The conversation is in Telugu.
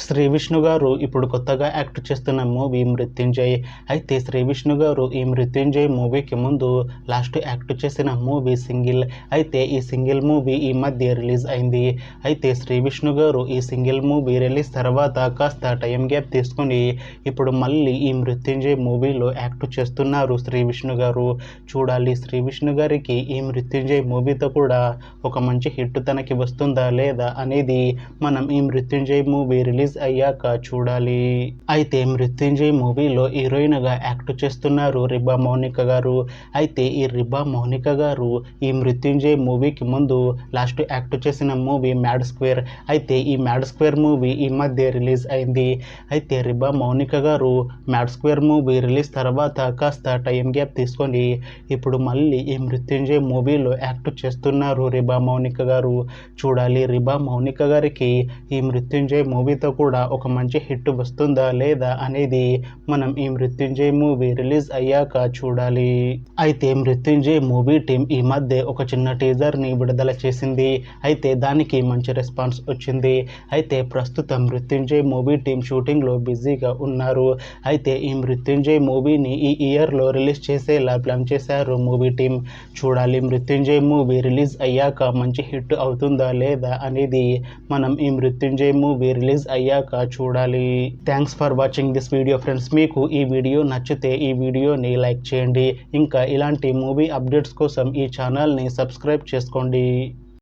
శ్రీ విష్ణు గారు ఇప్పుడు కొత్తగా యాక్ట్ చేస్తున్న మూవీ మృత్యుంజయ్. అయితే శ్రీ విష్ణు గారు ఈ మృత్యుంజయ్ మూవీకి ముందు లాస్ట్ యాక్ట్ చేసిన మూవీ సింగిల్. అయితే ఈ సింగిల్ మూవీ ఈ మధ్య రిలీజ్ అయింది. అయితే శ్రీ విష్ణు గారు ఈ సింగిల్ మూవీ రిలీజ్ తర్వాత కాస్త టైం గ్యాప్ తీసుకుని ఇప్పుడు మళ్ళీ ఈ మృత్యుంజయ్ మూవీలో యాక్ట్ చేస్తున్నారు శ్రీ విష్ణు గారు. చూడాలి శ్రీ విష్ణు గారికి ఈ మృత్యుంజయ్ మూవీతో కూడా ఒక మంచి హిట్ తనకి వస్తుందా లేదా అనేది మనం ఈ మృత్యుంజయ్ మూవీ రిలీజ్ అయ్యాక చూడాలి. అయితే మృత్యుంజయ్ మూవీలో హీరోయిన్ గా యాక్ట్ చేస్తున్నారు రిబా మౌనిక గారు. అయితే ఈ రిబా మౌనిక గారు ఈ మృత్యుంజయ్ మూవీకి ముందు లాస్ట్ యాక్ట్ చేసిన మూవీ మ్యాడ్ స్క్వేర్. అయితే ఈ మ్యాడ్ స్క్వేర్ మూవీ ఈ మధ్య రిలీజ్ అయింది. అయితే రిబా మౌనిక గారు మ్యాడ్ స్క్వేర్ మూవీ రిలీజ్ తర్వాత కాస్త టైం గ్యాప్ తీసుకొని ఇప్పుడు మళ్ళీ ఈ మృత్యుంజయ్ మూవీలో యాక్ట్ చేస్తున్నారు రిబా మౌనిక గారు. చూడాలి రిబా మౌనిక గారికి ఈ మృత్యుంజయ్ మూవీతో కూడా ఒక మంచి హిట్ వస్తుందా లేదా అనేది మనం ఈ మృత్యుంజయ్ మూవీ రిలీజ్ అయ్యాక చూడాలి. అయితే మృత్యుంజయ్ మూవీ టీం ఈ మధ్య ఒక చిన్న టీజర్ ని విడుదల చేసింది. అయితే దానికి మంచి రెస్పాన్స్ వచ్చింది. అయితే ప్రస్తుతం మృత్యుంజయ్ మూవీ టీం షూటింగ్ లో బిజీగా ఉన్నారు. అయితే ఈ మృత్యుంజయ్ మూవీని ఈ ఇయర్ లో రిలీజ్ చేసేలా ప్లాన్ చేశారు మూవీ టీం. చూడాలి మృత్యుంజయ్ మూవీ రిలీజ్ అయ్యాక మంచి హిట్ అవుతుందా లేదా అనేది మనం ఈ మృత్యుంజయ్ మూవీ రిలీజ్ అయ్యాక చూడాలి. Thanks for watching this video friends. మీకు ఈ వీడియో నచ్చితే ఈ వీడియోని లైక్ చేయండి. ఇంకా ఇలాంటి మూవీ అప్డేట్స్ కోసం ఈ ఛానల్ని సబ్స్క్రైబ్ చేసుకోండి.